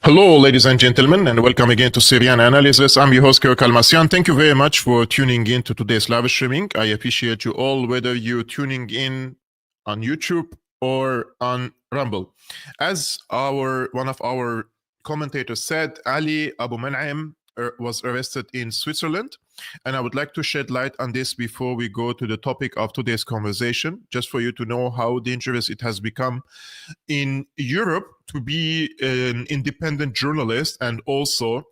Hello, ladies and gentlemen, and welcome again to Syriana Analysis. I'm your host, Kevork Almassian. Thank you very much for tuning in to today's live streaming. I appreciate you all, whether you're tuning in on YouTube or on Rumble. As one of our commentators said, Ali Abunimah was arrested in Switzerland, and I would like to shed light on this before we go to the topic of today's conversation, just for you to know how dangerous it has become in Europe to be an independent journalist, and also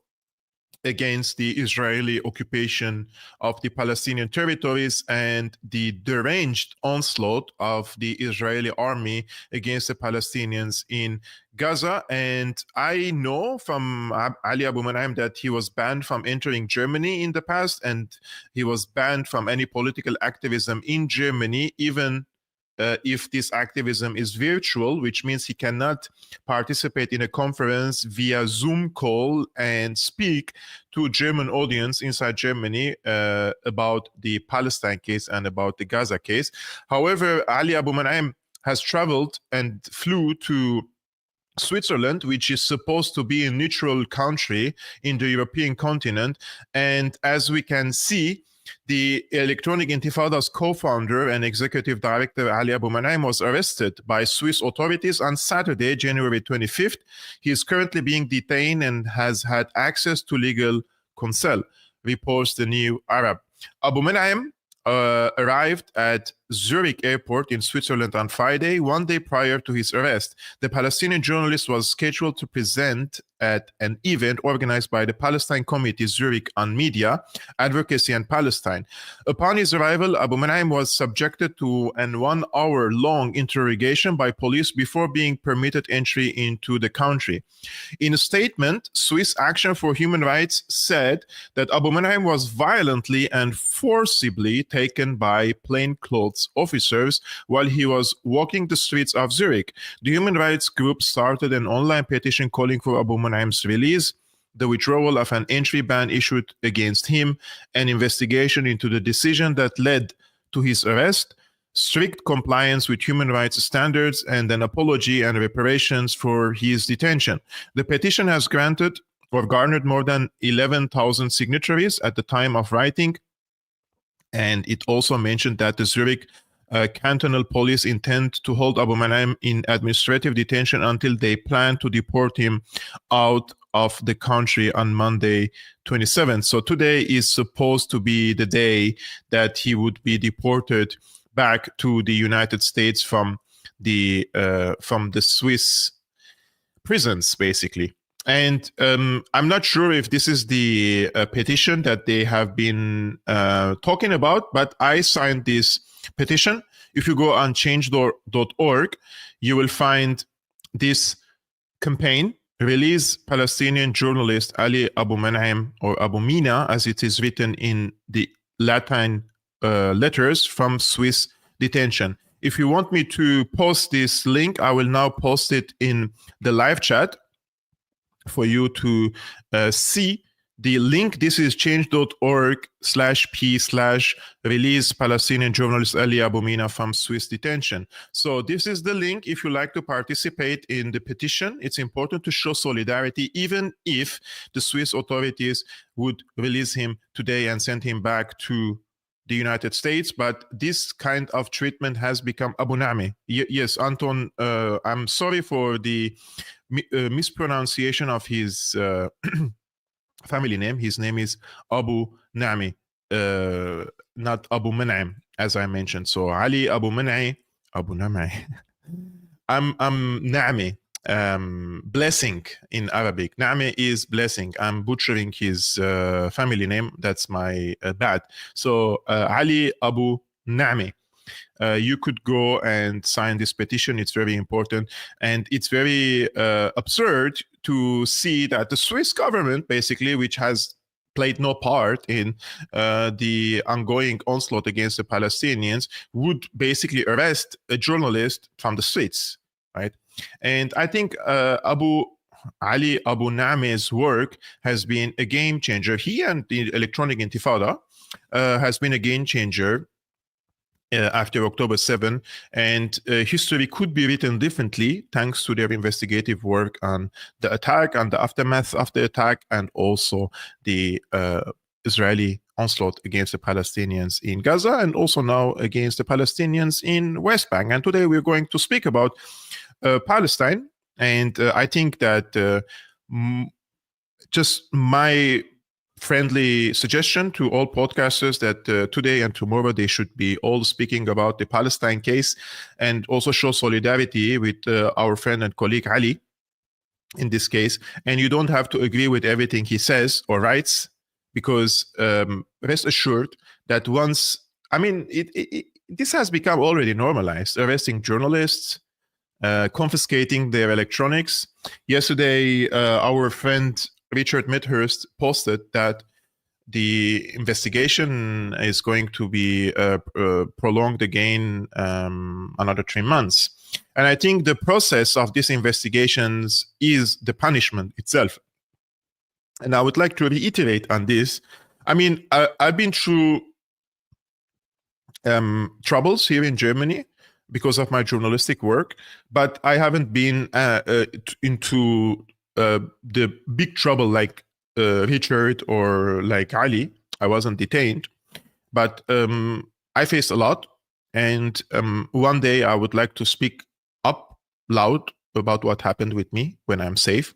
against the Israeli occupation of the Palestinian territories and the deranged onslaught of the Israeli army against the Palestinians in Gaza. And I know from Ali Abunimah that he was banned from entering Germany in the past, and he was banned from any political activism in Germany, even if this activism is virtual, which means he cannot participate in a conference via Zoom call and speak to a German audience inside Germany about the Palestine case and about the Gaza case. However, Ali Abunimah has traveled and flew to Switzerland, which is supposed to be a neutral country in the European continent. And as we can see, the Electronic Intifada's co-founder and executive director, Ali Abunimah, was arrested by Swiss authorities on Saturday, January 25th. He is currently being detained and has had access to legal counsel, reports the New Arab. Abunimah arrived at Zurich airport in Switzerland on Friday, one day prior to his arrest. The Palestinian journalist was scheduled to present at an event organized by the Palestine Committee Zurich on Media, Advocacy and Palestine. Upon his arrival, Abunimah was subjected to an 1-hour-long interrogation by police before being permitted entry into the country. In a statement, Swiss Action for Human Rights said that Abunimah was violently and forcibly taken by plainclothes officers while he was walking the streets of Zurich. The human rights group started an online petition calling for Abunimah's release, the withdrawal of an entry ban issued against him, an investigation into the decision that led to his arrest, strict compliance with human rights standards, and an apology and reparations for his detention. The petition has garnered more than 11,000 signatories at the time of writing. And it also mentioned that the Zurich cantonal police intend to hold Abunimah in administrative detention until they plan to deport him out of the country on Monday 27th. So today is supposed to be the day that he would be deported back to the United States from the Swiss prisons, basically. And I'm not sure if this is the petition that they have been talking about, but I signed this petition. If you go on change.org, you will find this campaign, Release Palestinian Journalist Ali Abunimah, or Abunimah, as it is written in the Latin letters, from Swiss detention. If you want me to post this link, I will now post it in the live chat for you to see the link. This is change.org/p/release Palestinian journalist Ali Abunimah from Swiss detention. So this is the link if you like to participate in the petition. It's important to show solidarity, even if the Swiss authorities would release him today and send him back to the United States. But this kind of treatment has become Abunimah. Yes, Anton, I'm sorry for the mispronunciation of his family name. His name is Abunimah, not Abunimah, as I mentioned. So Ali Abunimah, I'm Na'mi, blessing in Arabic. Na'mi is blessing. I'm butchering his family name. That's my bad. So Ali Abunimah. You could go and sign this petition. It's very important. And it's very absurd to see that the Swiss government, basically, which has played no part in the ongoing onslaught against the Palestinians, would basically arrest a journalist from the streets, right? And I think Ali Abunimah's work has been a game changer. He and the Electronic Intifada has been a game changer after October 7, and history could be written differently thanks to their investigative work on the attack and the aftermath of the attack, and also the Israeli onslaught against the Palestinians in Gaza, and also now against the Palestinians in West Bank. And today we're going to speak about Palestine, and I think that just my friendly suggestion to all podcasters that today and tomorrow they should be all speaking about the Palestine case, and also show solidarity with our friend and colleague Ali in this case. And you don't have to agree with everything he says or writes, because rest assured that once, I mean, this has become already normalized, arresting journalists, confiscating their electronics. Yesterday, our friend Richard Midhurst posted that the investigation is going to be prolonged again another 3 months. And I think the process of these investigations is the punishment itself. And I would like to reiterate on this. I mean, I've been through troubles here in Germany because of my journalistic work, but I haven't been into the big trouble like Richard or like Ali. I wasn't detained, but I faced a lot. And one day I would like to speak up loud about what happened with me when I'm safe.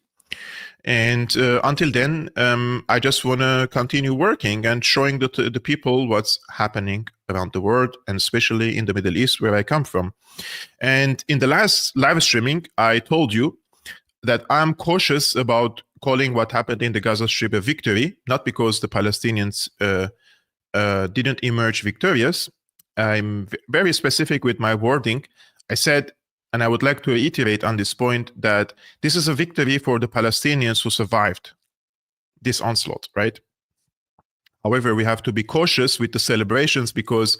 And until then, I just want to continue working and showing the people what's happening around the world, and especially in the Middle East, where I come from. And in the last live streaming, I told you that I'm cautious about calling what happened in the Gaza Strip a victory, not because the Palestinians didn't emerge victorious. I'm very specific with my wording. I said, and I would like to reiterate on this point, that this is a victory for the Palestinians who survived this onslaught, right? However, we have to be cautious with the celebrations, because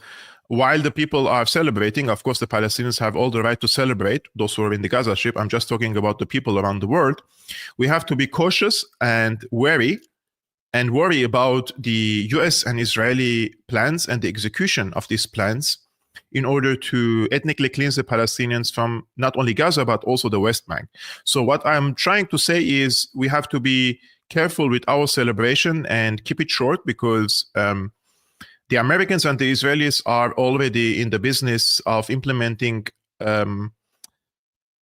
while the people are celebrating, of course, the Palestinians have all the right to celebrate, those who are in the Gaza Strip. I'm just talking about the people around the world. We have to be cautious and wary, and worry about the US and Israeli plans and the execution of these plans in order to ethnically cleanse the Palestinians from not only Gaza, but also the West Bank. So what I'm trying to say is we have to be careful with our celebration and keep it short, because the Americans and the Israelis are already in the business of implementing a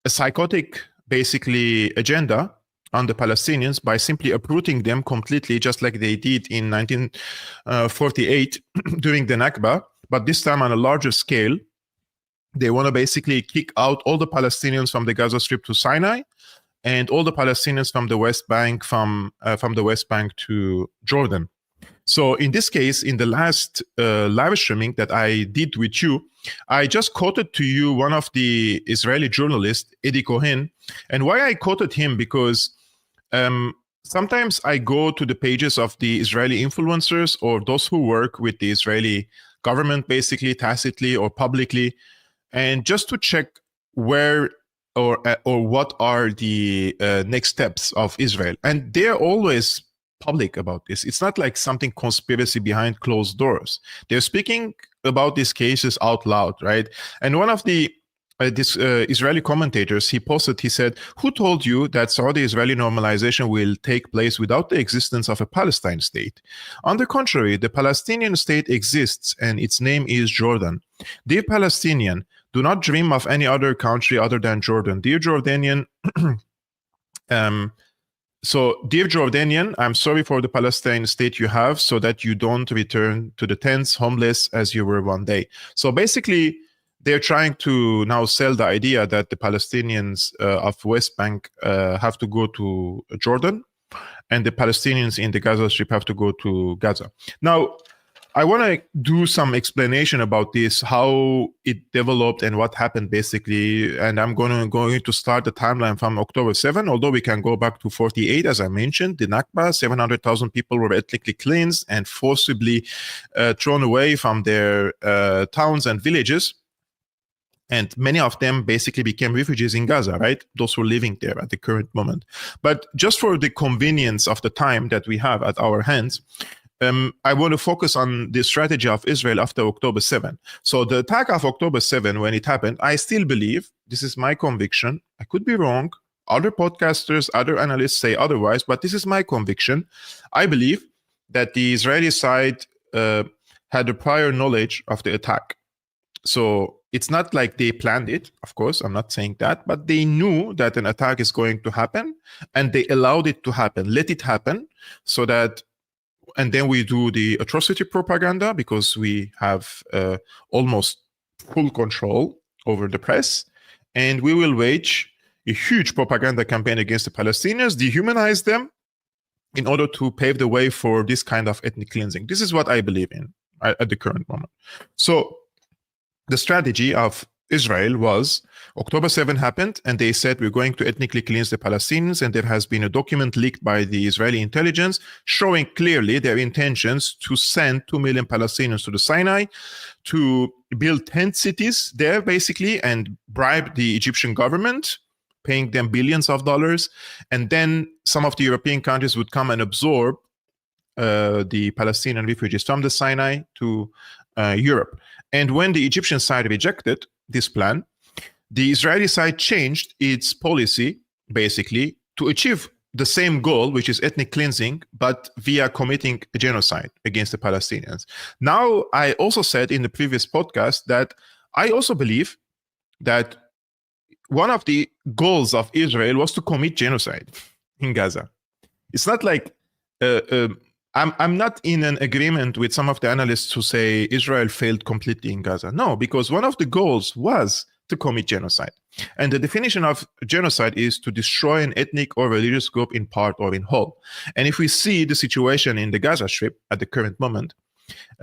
psychotic, basically, agenda on the Palestinians by simply uprooting them completely, just like they did in 1948 during the Nakba. But this time on a larger scale. They want to basically kick out all the Palestinians from the Gaza Strip to Sinai, and all the Palestinians from the West Bank, from the West Bank to Jordan. So in this case, in the last live streaming that I did with you, I just quoted to you one of the Israeli journalists, Eddie Cohen. And why I quoted him, because sometimes I go to the pages of the Israeli influencers, or those who work with the Israeli government, basically tacitly or publicly, and just to check where or what are the next steps of Israel. And they're always public about this. It's not like something conspiracy behind closed doors. They're speaking about these cases out loud, right? And one of the Israeli commentators, he said, "Who told you that Saudi-Israeli normalization will take place without the existence of a Palestine state? On the contrary, the Palestinian state exists, and its name is Jordan. Dear Palestinian, do not dream of any other country other than Jordan. Dear Jordanian, dear Jordanian, I'm sorry for the Palestine state you have, so that you don't return to the tents homeless as you were one day." So basically, they're trying to now sell the idea that the Palestinians of West Bank have to go to Jordan, and the Palestinians in the Gaza Strip have to go to Gaza. Now, I want to do some explanation about this, how it developed and what happened basically. And I'm going to start the timeline from October 7, although we can go back to 48, as I mentioned, the Nakba. 700,000 people were ethnically cleansed and forcibly thrown away from their towns and villages. And many of them basically became refugees in Gaza, right? Those who are living there at the current moment. But just for the convenience of the time that we have at our hands, I want to focus on the strategy of Israel after October 7. So the attack of October 7, when it happened, I still believe, this is my conviction, I could be wrong, other podcasters, other analysts say otherwise, but this is my conviction. I believe that the Israeli side had a prior knowledge of the attack. So it's not like they planned it, of course, I'm not saying that, but they knew that an attack is going to happen, and they allowed it to happen, let it happen, so that, and then we do the atrocity propaganda because we have almost full control over the press, and we will wage a huge propaganda campaign against the Palestinians, dehumanize them, in order to pave the way for this kind of ethnic cleansing. This is what I believe in at the current moment. So the strategy of Israel was October 7 happened, and they said we're going to ethnically cleanse the Palestinians, and there has been a document leaked by the Israeli intelligence showing clearly their intentions to send 2 million Palestinians to the Sinai, to build tent cities there basically, and bribe the Egyptian government, paying them billions of dollars, and then some of the European countries would come and absorb the Palestinian refugees from the Sinai to Europe. And when the Egyptian side rejected this plan, the Israeli side changed its policy, basically, to achieve the same goal, which is ethnic cleansing, but via committing a genocide against the Palestinians. Now, I also said in the previous podcast that I also believe that one of the goals of Israel was to commit genocide in Gaza. It's not like I'm not in an agreement with some of the analysts who say Israel failed completely in Gaza. No, because one of the goals was to commit genocide. And the definition of genocide is to destroy an ethnic or religious group in part or in whole. And if we see the situation in the Gaza Strip at the current moment,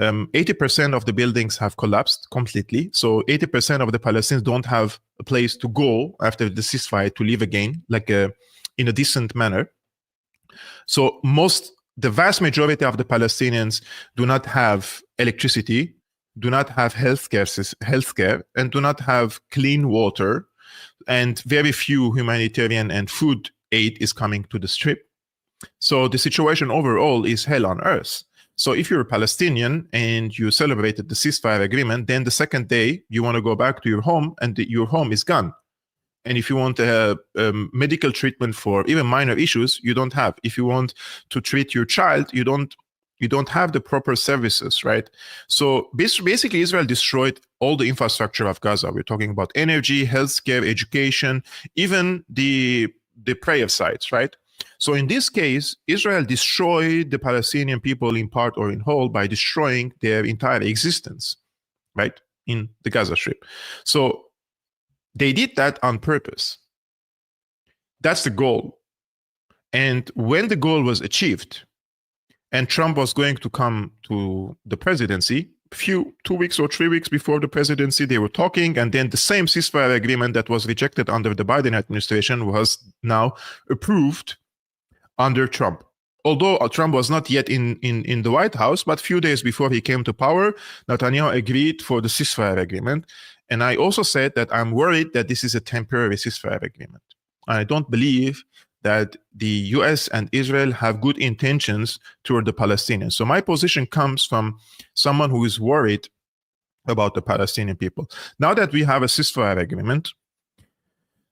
80% of the buildings have collapsed completely. So 80% of the Palestinians don't have a place to go after the ceasefire to live again, like in a decent manner. So the vast majority of the Palestinians do not have electricity, do not have healthcare, and do not have clean water, and very few humanitarian and food aid is coming to the Strip. So the situation overall is hell on earth. So if you're a Palestinian and you celebrated the ceasefire agreement, then the second day you want to go back to your home, and your home is gone. And if you want medical treatment for even minor issues, you don't have. If you want to treat your child, you don't have the proper services, right? So basically, Israel destroyed all the infrastructure of Gaza. We're talking about energy, healthcare, education, even the prayer sites, right? So in this case, Israel destroyed the Palestinian people in part or in whole by destroying their entire existence, right, in the Gaza Strip. So they did that on purpose. That's the goal. And when the goal was achieved, and Trump was going to come to the presidency, 2 weeks or 3 weeks before the presidency, they were talking, and then the same ceasefire agreement that was rejected under the Biden administration was now approved under Trump. Although Trump was not yet in the White House, but a few days before he came to power, Netanyahu agreed for the ceasefire agreement. And I also said that I'm worried that this is a temporary ceasefire agreement. I don't believe that the US and Israel have good intentions toward the Palestinians. So my position comes from someone who is worried about the Palestinian people. Now that we have a ceasefire agreement,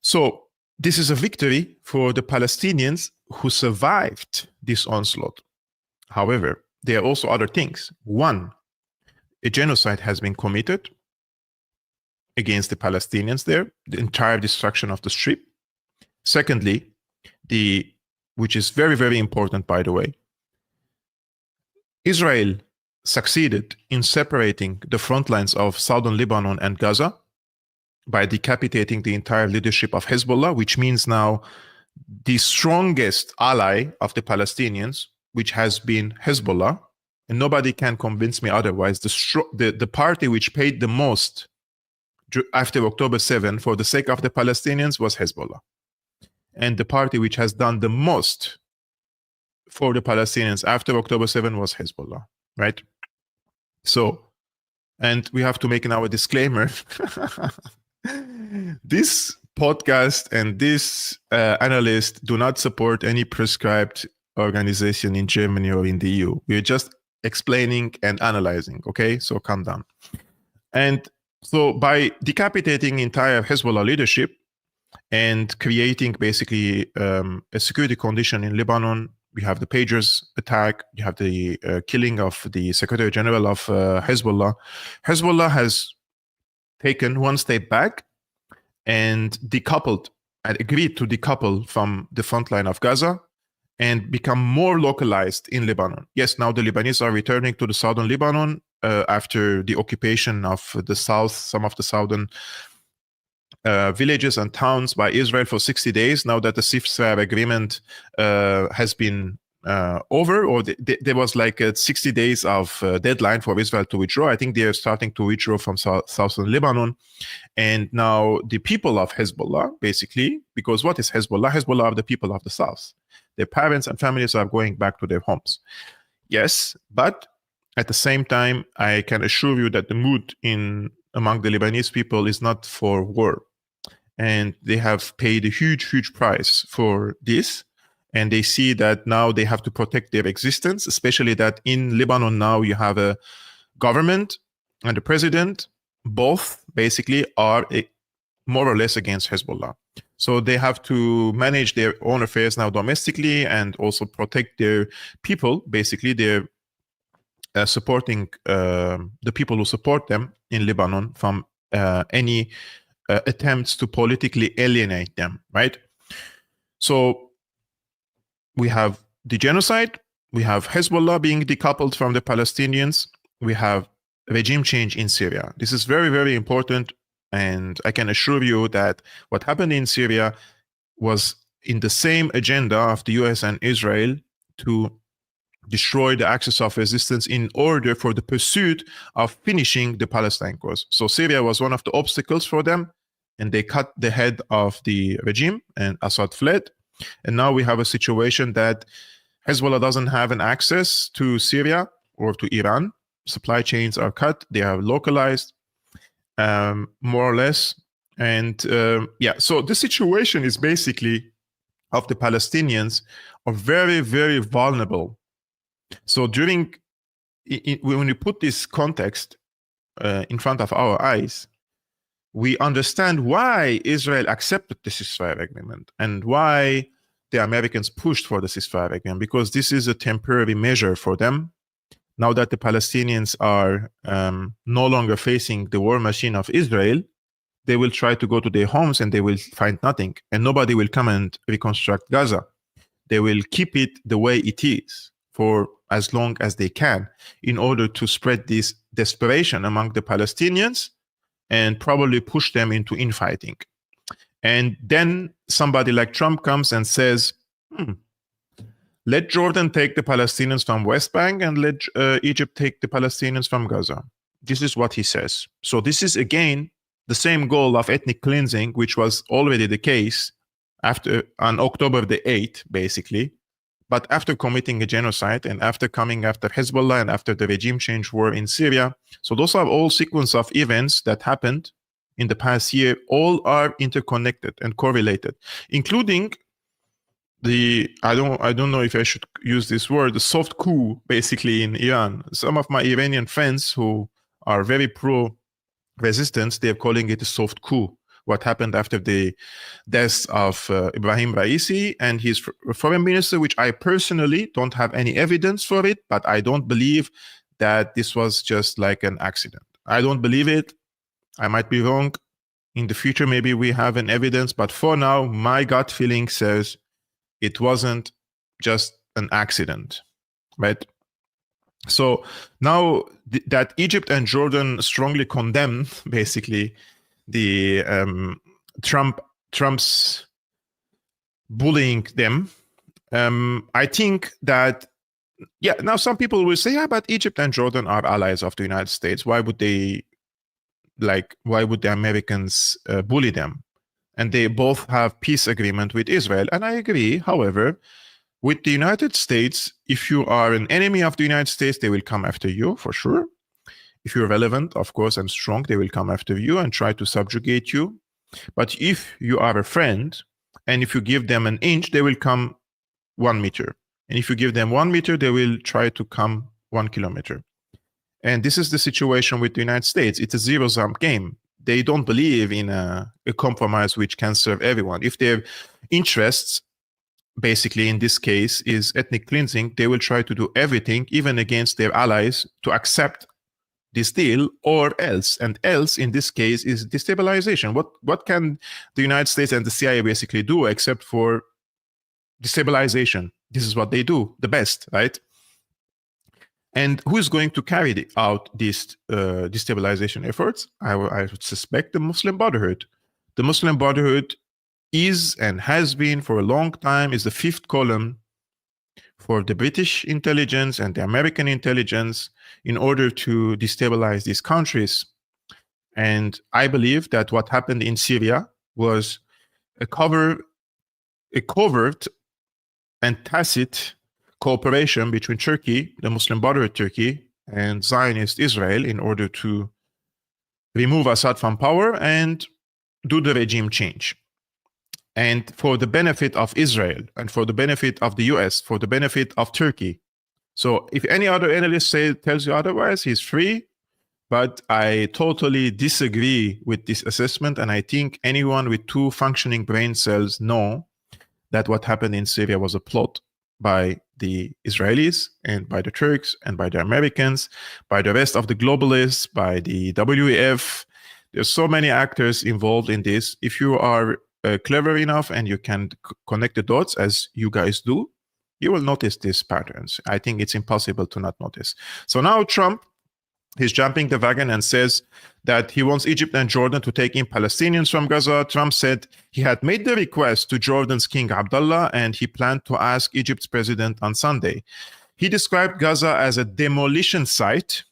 so this is a victory for the Palestinians who survived this onslaught. However, there are also other things. One, a genocide has been committed against the Palestinians there, the entire destruction of the Strip. Secondly, which is very, very important, by the way, Israel succeeded in separating the front lines of southern Lebanon and Gaza by decapitating the entire leadership of Hezbollah, which means now the strongest ally of the Palestinians, which has been Hezbollah, and nobody can convince me otherwise, the party which paid the most after October 7 for the sake of the Palestinians was Hezbollah. And the party which has done the most for the Palestinians after October 7 was Hezbollah, right? So, and we have to make now a disclaimer. This podcast and this analyst do not support any prescribed organization in Germany or in the EU. We're just explaining and analyzing. Okay, so calm down. And so by decapitating entire Hezbollah leadership and creating basically a security condition in Lebanon, we have the pagers attack, you have the killing of the Secretary General of Hezbollah. Hezbollah has taken one step back and decoupled and agreed to decouple from the front line of Gaza and become more localized in Lebanon. Yes, now the Lebanese are returning to the southern Lebanon after the occupation of the south, some of the southern villages and towns by Israel for 60 days. Now that the ceasefire agreement has been over, or there was like a 60 days of deadline for Israel to withdraw. I think they are starting to withdraw from southern Lebanon. And now the people of Hezbollah, basically, because what is Hezbollah? Hezbollah are the people of the south. Their parents and families are going back to their homes. Yes, but at the same time, I can assure you that the mood among the Lebanese people is not for war. And they have paid a huge, huge price for this. And they see that now they have to protect their existence, especially that in Lebanon now you have a government and a president. Both basically are more or less against Hezbollah. So they have to manage their own affairs now domestically and also protect their people. Basically, they're supporting the people who support them in Lebanon from any attempts to politically alienate them, right? So we have the genocide, we have Hezbollah being decoupled from the Palestinians, we have regime change in Syria. This is very, very important. And I can assure you that what happened in Syria was in the same agenda of the US and Israel to destroy the axis of resistance in order for the pursuit of finishing the Palestine cause. So Syria was one of the obstacles for them, and they cut the head of the regime, and Assad fled. And now we have a situation that Hezbollah doesn't have an access to Syria or to Iran. Supply chains are cut, they are localized, more or less. And so the situation is basically of the Palestinians are very, very vulnerable. So when you put this context in front of our eyes, we understand why Israel accepted the ceasefire agreement and why the Americans pushed for the ceasefire agreement, because this is a temporary measure for them. Now that the Palestinians are no longer facing the war machine of Israel, they will try to go to their homes and they will find nothing, and nobody will come and reconstruct Gaza. They will keep it the way it is for as long as they can in order to spread this desperation among the Palestinians and probably push them into infighting. And then somebody like Trump comes and says, let Jordan take the Palestinians from West Bank and let Egypt take the Palestinians from Gaza. This is what he says. So this is, again, the same goal of ethnic cleansing, which was already the case on October the 8th, basically. But after committing a genocide and after coming after Hezbollah and after the regime change war in Syria. So those are all sequence of events that happened in the past year. All are interconnected and correlated, including I don't know if I should use this word, the soft coup basically in Iran. Some of my Iranian friends who are very pro-resistance, they're calling it a soft coup. What happened after the death of Ibrahim Raisi and his foreign minister, which I personally don't have any evidence for it, but I don't believe that this was just like an accident. I don't believe it. I might be wrong. In the future, maybe we have an evidence, but for now, my gut feeling says it wasn't just an accident, right? So now that Egypt and Jordan strongly condemn basically the Trump's bullying them, I think that, now some people will say, but Egypt and Jordan are allies of the United States. Why would the Americans bully them? And they both have peace agreement with Israel. And I agree. However, with the United States, if you are an enemy of the United States, they will come after you for sure. If you're relevant, of course, and strong, they will come after you and try to subjugate you. But if you are a friend, and if you give them an inch, they will come 1 meter. And if you give them 1 meter, they will try to come 1 kilometer. And this is the situation with the United States. It's a zero-sum game. They don't believe in a compromise which can serve everyone. If their interests, basically in this case, is ethnic cleansing, they will try to do everything, even against their allies, to accept this deal, or else. And else, in this case, is destabilization. What can the United States and the CIA basically do except for destabilization? This is what they do the best, right? And who is going to carry out these destabilization efforts? I would suspect the Muslim Brotherhood. The Muslim Brotherhood is and has been for a long time is the fifth column for the British intelligence and the American intelligence in order to destabilize these countries. And I believe that what happened in Syria was a covert and tacit cooperation between Turkey, the Muslim Brotherhood Turkey, and Zionist Israel in order to remove Assad from power and do the regime change. And for the benefit of Israel, and for the benefit of the US, for the benefit of Turkey. So if any other analyst tells you otherwise, he's free. But I totally disagree with this assessment. And I think anyone with two functioning brain cells know that what happened in Syria was a plot by the Israelis and by the Turks and by the Americans, by the rest of the globalists, by the WEF. There's so many actors involved in this. If you are clever enough and you can connect the dots as you guys do, you will notice these patterns. I think it's impossible to not notice. So now Trump, he's jumping the wagon and says that he wants Egypt and Jordan to take in Palestinians from Gaza. Trump said he had made the request to Jordan's King Abdullah and he planned to ask Egypt's president on Sunday. He described Gaza as a demolition site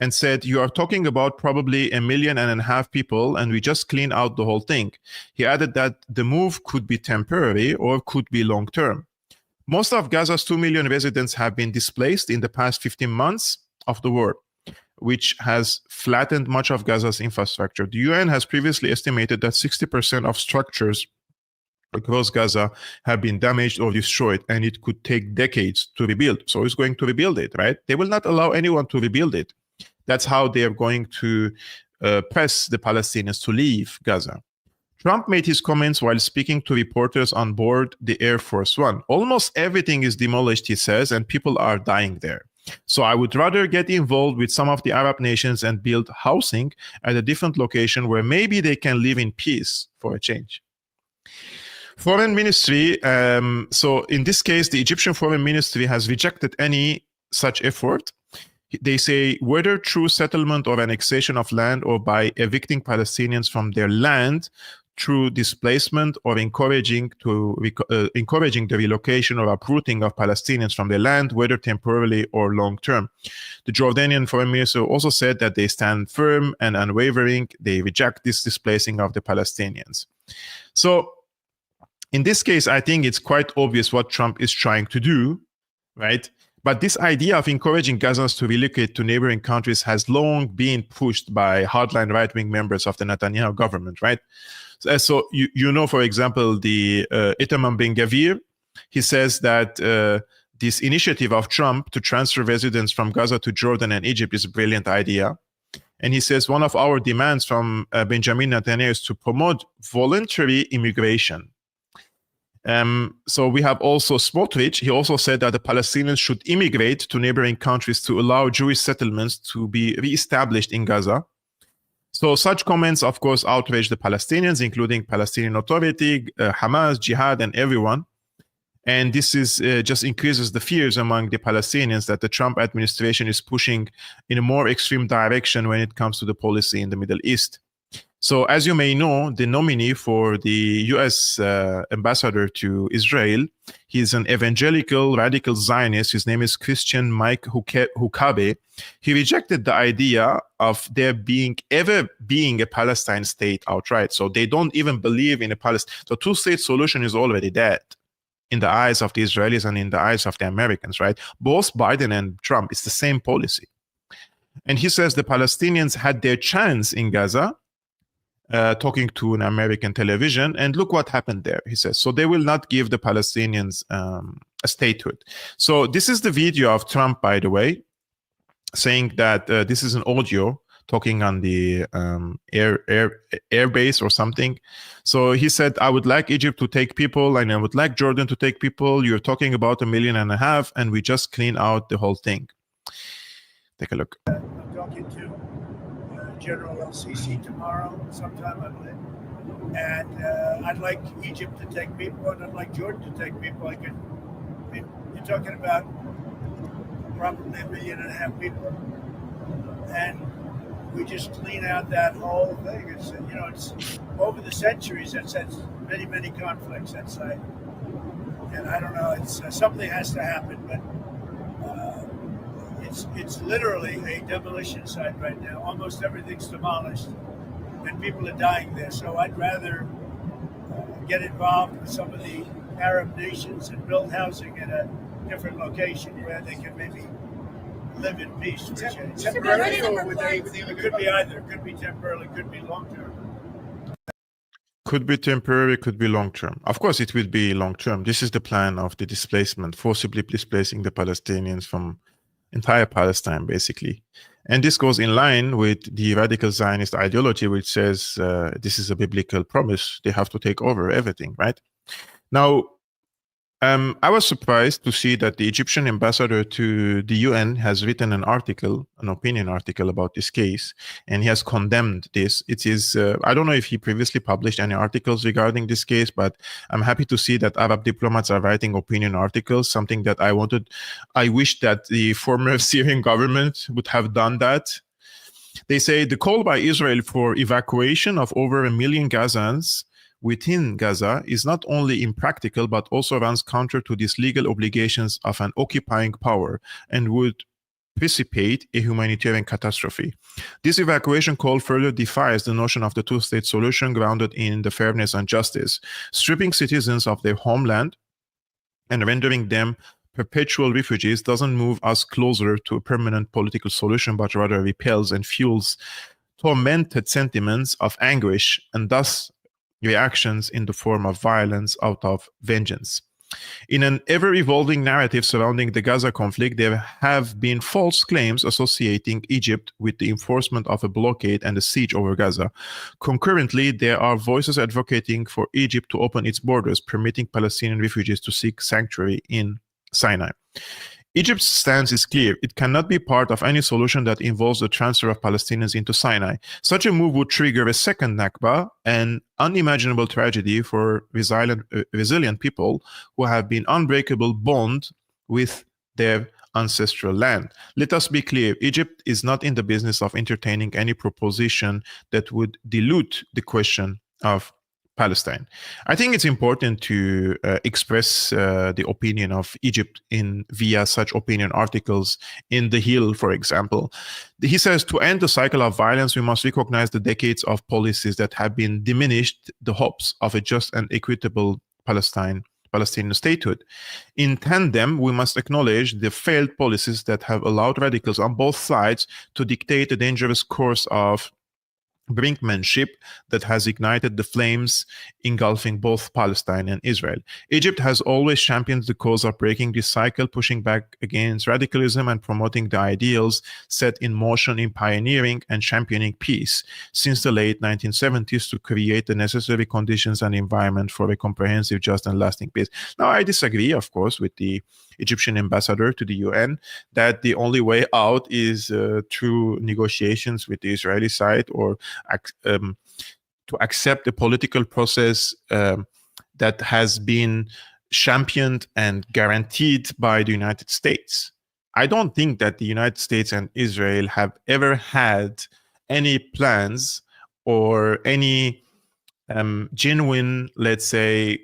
and said, "You are talking about probably 1.5 million people and we just clean out the whole thing." He added that the move could be temporary or could be long-term. Most of Gaza's 2 million residents have been displaced in the past 15 months of the war, which has flattened much of Gaza's infrastructure. The UN has previously estimated that 60% of structures across Gaza have been damaged or destroyed, and it could take decades to rebuild. So it's going to rebuild it, right? They will not allow anyone to rebuild it. That's how they are going to press the Palestinians to leave Gaza. Trump made his comments while speaking to reporters on board the Air Force One. Almost everything is demolished, he says, and people are dying there. So I would rather get involved with some of the Arab nations and build housing at a different location where maybe they can live in peace for a change. Foreign Ministry, so in this case, the Egyptian Foreign Ministry has rejected any such effort. They say whether through settlement or annexation of land or by evicting Palestinians from their land through displacement or encouraging the relocation or uprooting of Palestinians from their land, whether temporarily or long-term. The Jordanian Foreign Minister also said that they stand firm and unwavering. They reject this displacing of the Palestinians. So in this case, I think it's quite obvious what Trump is trying to do, right? But this idea of encouraging Gazans to relocate to neighboring countries has long been pushed by hardline right-wing members of the Netanyahu government, right? So you know, for example, the Itamar Ben-Gvir, he says that this initiative of Trump to transfer residents from Gaza to Jordan and Egypt is a brilliant idea. And he says one of our demands from Benjamin Netanyahu is to promote voluntary immigration. So we have also Smotrich. He also said that the Palestinians should immigrate to neighboring countries to allow Jewish settlements to be reestablished in Gaza. So such comments, of course, outrage the Palestinians, including Palestinian Authority, Hamas, Jihad, and everyone. And this is just increases the fears among the Palestinians that the Trump administration is pushing in a more extreme direction when it comes to the policy in the Middle East. So as you may know, the nominee for the US ambassador to Israel, he's an evangelical radical Zionist. His name is Christian Mike Huckabee. He rejected the idea of there ever being a Palestine state outright. So they don't even believe in a Palestine. The two-state solution is already dead in the eyes of the Israelis and in the eyes of the Americans, right? Both Biden and Trump, it's the same policy. And he says the Palestinians had their chance in Gaza, talking to an American television, and look what happened there, he says. So they will not give the Palestinians a statehood. So this is the video of Trump, by the way. saying that this is an audio talking on the air base or something. So he said, I would like Egypt to take people and I would like Jordan to take people. You're talking about 1.5 million and we just clean out the whole thing. Take a look. I'm talking to General El-Sisi tomorrow sometime, I believe. And I'd like Egypt to take people and I'd like Jordan to take people. You're talking about probably 1.5 million people. And we just clean out that whole thing. It's, you know, it's over the centuries that's many, many conflicts that site. And I don't know, it's something has to happen, but it's literally a demolition site right now. Almost everything's demolished and people are dying there. So I'd rather get involved with some of the Arab nations and build housing at a different location where they can maybe live in peace. Temporarily, or it could be either. It could be temporarily, could be long term. Could be temporary, could be long term. Of course, it will be long term. This is the plan of the displacement, forcibly displacing the Palestinians from entire Palestine, basically. And this goes in line with the radical Zionist ideology, which says this is a biblical promise. They have to take over everything, right? Now, I was surprised to see that the Egyptian ambassador to the UN has written an article, an opinion article about this case, and he has condemned this. It is, I don't know if he previously published any articles regarding this case, but I'm happy to see that Arab diplomats are writing opinion articles, something that I wish that the former Syrian government would have done that. They say the call by Israel for evacuation of over 1 million Gazans within Gaza is not only impractical, but also runs counter to these legal obligations of an occupying power and would precipitate a humanitarian catastrophe. This evacuation call further defies the notion of the two-state solution grounded in the fairness and justice, stripping citizens of their homeland and rendering them perpetual refugees doesn't move us closer to a permanent political solution, but rather repels and fuels tormented sentiments of anguish and thus reactions in the form of violence out of vengeance. In an ever-evolving narrative surrounding the Gaza conflict, there have been false claims associating Egypt with the enforcement of a blockade and a siege over Gaza. Concurrently, there are voices advocating for Egypt to open its borders, permitting Palestinian refugees to seek sanctuary in Sinai. Egypt's stance is clear. It cannot be part of any solution that involves the transfer of Palestinians into Sinai. Such a move would trigger a second Nakba, an unimaginable tragedy for resilient people who have been unbreakable bond with their ancestral land. Let us be clear, Egypt is not in the business of entertaining any proposition that would dilute the question of Palestine. I think it's important to express the opinion of Egypt via such opinion articles in The Hill, for example. He says, to end the cycle of violence, we must recognize the decades of policies that have been diminished the hopes of a just and equitable Palestinian statehood. In tandem, we must acknowledge the failed policies that have allowed radicals on both sides to dictate a dangerous course of brinkmanship that has ignited the flames engulfing both Palestine and Israel. Egypt has always championed the cause of breaking this cycle, pushing back against radicalism and promoting the ideals set in motion in pioneering and championing peace since the late 1970s to create the necessary conditions and environment for a comprehensive, just, and lasting peace. Now, I disagree, of course, with the Egyptian ambassador to the UN that the only way out is through negotiations with the Israeli side or to accept the political process that has been championed and guaranteed by the United States. I don't think that the United States and Israel have ever had any plans or any genuine, let's say,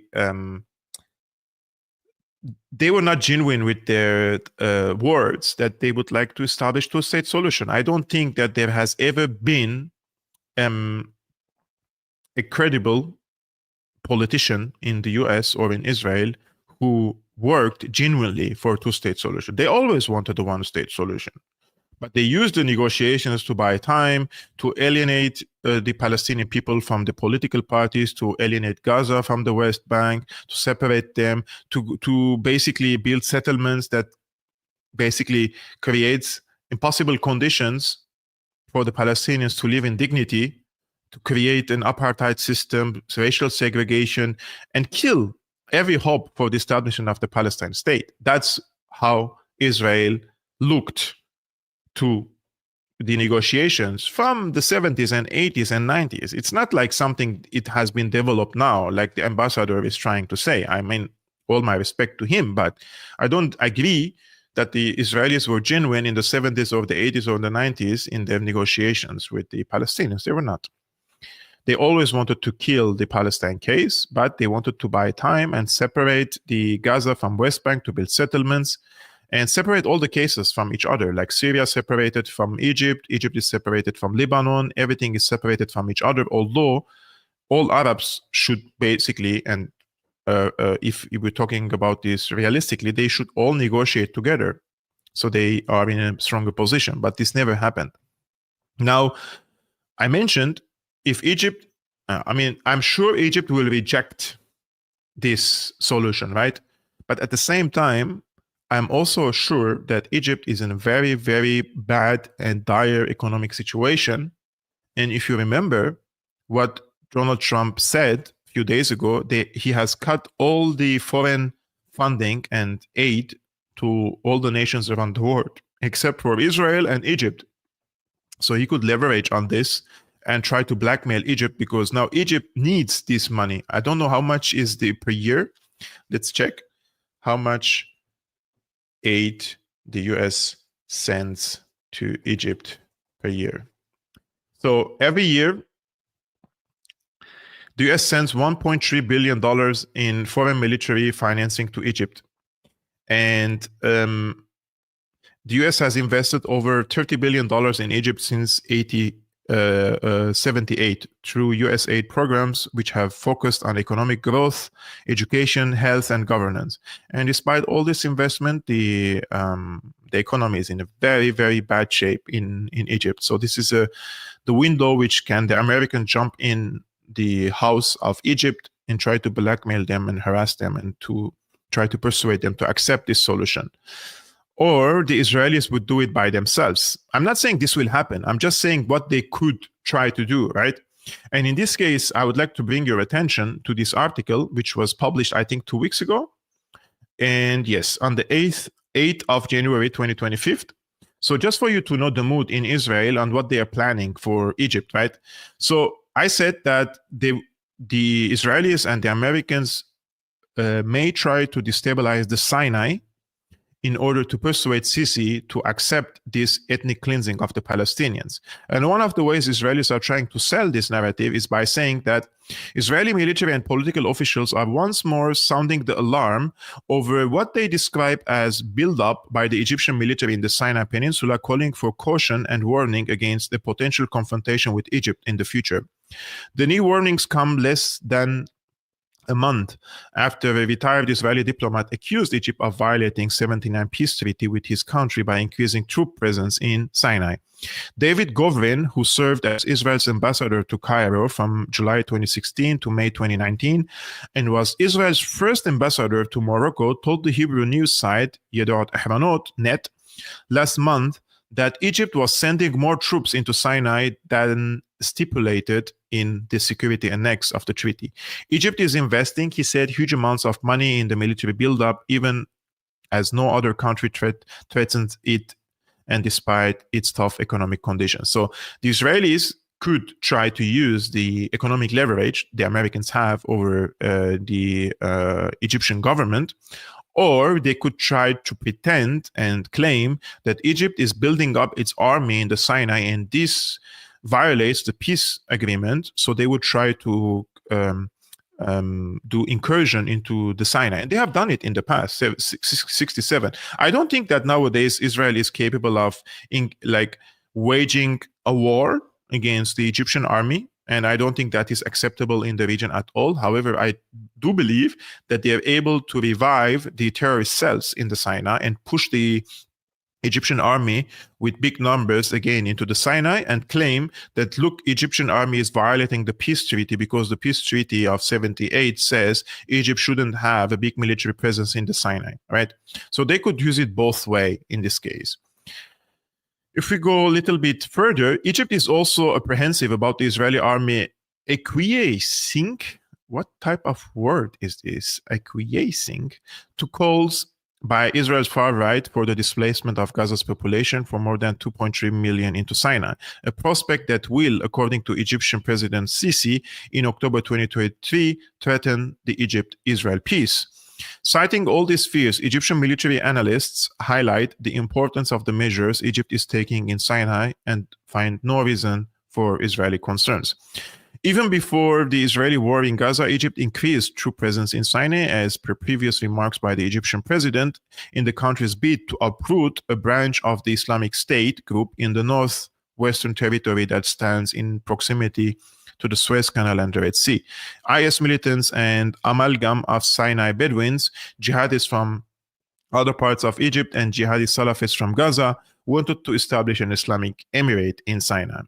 they were not genuine with their words that they would like to establish two-state solution. I don't think that there has ever been a credible politician in the US or in Israel who worked genuinely for a two-state solution. They always wanted a one-state solution. But they used the negotiations to buy time, to alienate the Palestinian people from the political parties, to alienate Gaza from the West Bank, to separate them, to basically build settlements that basically creates impossible conditions for the Palestinians to live in dignity, to create an apartheid system, racial segregation, and kill every hope for the establishment of the Palestine state. That's how Israel looked to the negotiations from the 70s and 80s and 90s. It's not like something it has been developed now, like the ambassador is trying to say. I mean, all my respect to him, but I don't agree that the Israelis were genuine in the 70s or the 80s or the 90s in their negotiations with the Palestinians. They were not. They always wanted to kill the Palestine case, but they wanted to buy time and separate the Gaza from West Bank to build settlements and separate all the cases from each other. Like Syria separated from Egypt, Egypt is separated from Lebanon, everything is separated from each other, although all Arabs should basically, and if we're talking about this realistically, they should all negotiate together. So they are in a stronger position, but this never happened. Now, I mentioned if Egypt, I'm sure Egypt will reject this solution, right? But at the same time, I'm also sure that Egypt is in a very, very bad and dire economic situation. And if you remember what Donald Trump said a few days ago, he has cut all the foreign funding and aid to all the nations around the world, except for Israel and Egypt. So he could leverage on this and try to blackmail Egypt, because now Egypt needs this money. I don't know how much is the per year. Let's check how much aid the US sends to Egypt per year. So every year, the US sends $1.3 billion in foreign military financing to Egypt. And the US has invested over $30 billion in Egypt since 78 through US aid programs, which have focused on economic growth, education, health, and governance. And despite all this investment, the economy is in a very, very bad shape in Egypt. So this is the window which can the American jump in the house of Egypt and try to blackmail them and harass them and to try to persuade them to accept this solution. Or the Israelis would do it by themselves. I'm not saying this will happen. I'm just saying what they could try to do, right? And in this case, I would like to bring your attention to this article, which was published, I think, 2 weeks ago. And yes, on the 8th of January, 2025. So just for you to know the mood in Israel and what they are planning for Egypt, right? So I said that the Israelis and the Americans may try to destabilize the Sinai in order to persuade Sisi to accept this ethnic cleansing of the Palestinians. And one of the ways Israelis are trying to sell this narrative is by saying that Israeli military and political officials are once more sounding the alarm over what they describe as build-up by the Egyptian military in the Sinai Peninsula, calling for caution and warning against a potential confrontation with Egypt in the future. The new warnings come less than a month after a retired Israeli diplomat accused Egypt of violating 79 peace treaty with his country by increasing troop presence in Sinai. David Govrin, who served as Israel's ambassador to Cairo from July 2016 to May 2019 and was Israel's first ambassador to Morocco, told the Hebrew news site Yedot Ahronot Net last month that Egypt was sending more troops into Sinai than stipulated in the security annex of the treaty. Egypt is investing, he said, huge amounts of money in the military buildup, even as no other country threatens it, and despite its tough economic conditions. So the Israelis could try to use the economic leverage the Americans have over the Egyptian government, or they could try to pretend and claim that Egypt is building up its army in the Sinai, and this violates the peace agreement. So they would try to do incursion into the Sinai. And they have done it in the past, 67. I don't think that nowadays Israel is capable of waging a war against the Egyptian army. And I don't think that is acceptable in the region at all. However, I do believe that they are able to revive the terrorist cells in the Sinai and push the Egyptian army with big numbers again into the Sinai and claim that, look, Egyptian army is violating the peace treaty because the peace treaty of 78 says Egypt shouldn't have a big military presence in the Sinai, right? So they could use it both way in this case. If we go a little bit further, Egypt is also apprehensive about the Israeli army acquiescing. What type of word is this? Acquiescing to calls by Israel's far right for the displacement of Gaza's population for more than 2.3 million into Sinai, a prospect that will, according to Egyptian President Sisi in October 2023, threaten the Egypt-Israel peace. Citing all these fears, Egyptian military analysts highlight the importance of the measures Egypt is taking in Sinai and find no reason for Israeli concerns. Even before the Israeli war in Gaza, Egypt increased troop presence in Sinai, as per previous remarks by the Egyptian president, in the country's bid to uproot a branch of the Islamic State group in the northwestern territory that stands in proximity to the Suez Canal and the Red Sea. IS militants and amalgam of Sinai Bedouins, jihadists from other parts of Egypt, and jihadi Salafists from Gaza wanted to establish an Islamic emirate in Sinai.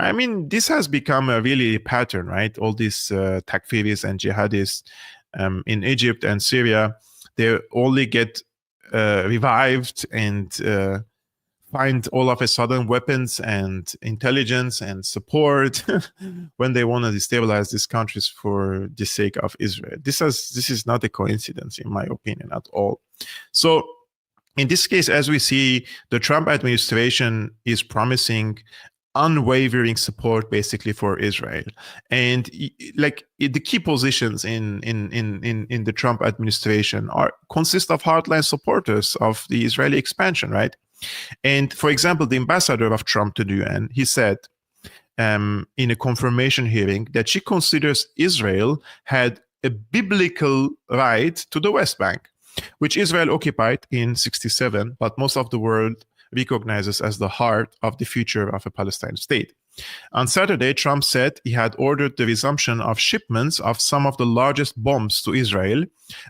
I mean, this has become a really pattern, right? All these takfiris and jihadists in Egypt and Syria, they only get revived and find all of a sudden weapons and intelligence and support when they want to destabilize these countries for the sake of Israel. This is not a coincidence, in my opinion, at all. So in this case, as we see, the Trump administration is promising unwavering support basically for Israel, and like the key positions in the Trump administration consist of hardline supporters of the Israeli expansion, right? And for example, the ambassador of Trump to the UN, he said in a confirmation hearing that she considers Israel had a biblical right to the West Bank, which Israel occupied in 1967, but most of the world recognizes as the heart of the future of a Palestinian state. On Saturday, Trump said he had ordered the resumption of shipments of some of the largest bombs to Israel,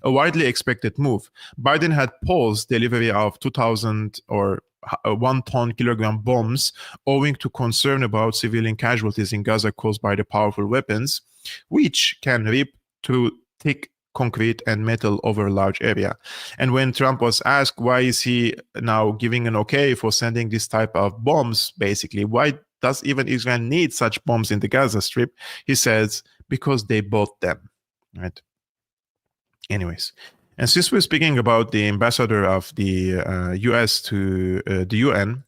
a widely expected move. Biden had paused delivery of 2,000 or 1 ton kilogram bombs owing to concern about civilian casualties in Gaza caused by the powerful weapons, which can rip through thick concrete and metal over a large area. And when Trump was asked why is he now giving an okay for sending this type of bombs, basically, why does even Israel need such bombs in the Gaza Strip? He says, because they bought them, right? Anyways, and since we're speaking about the ambassador of the US to the UN,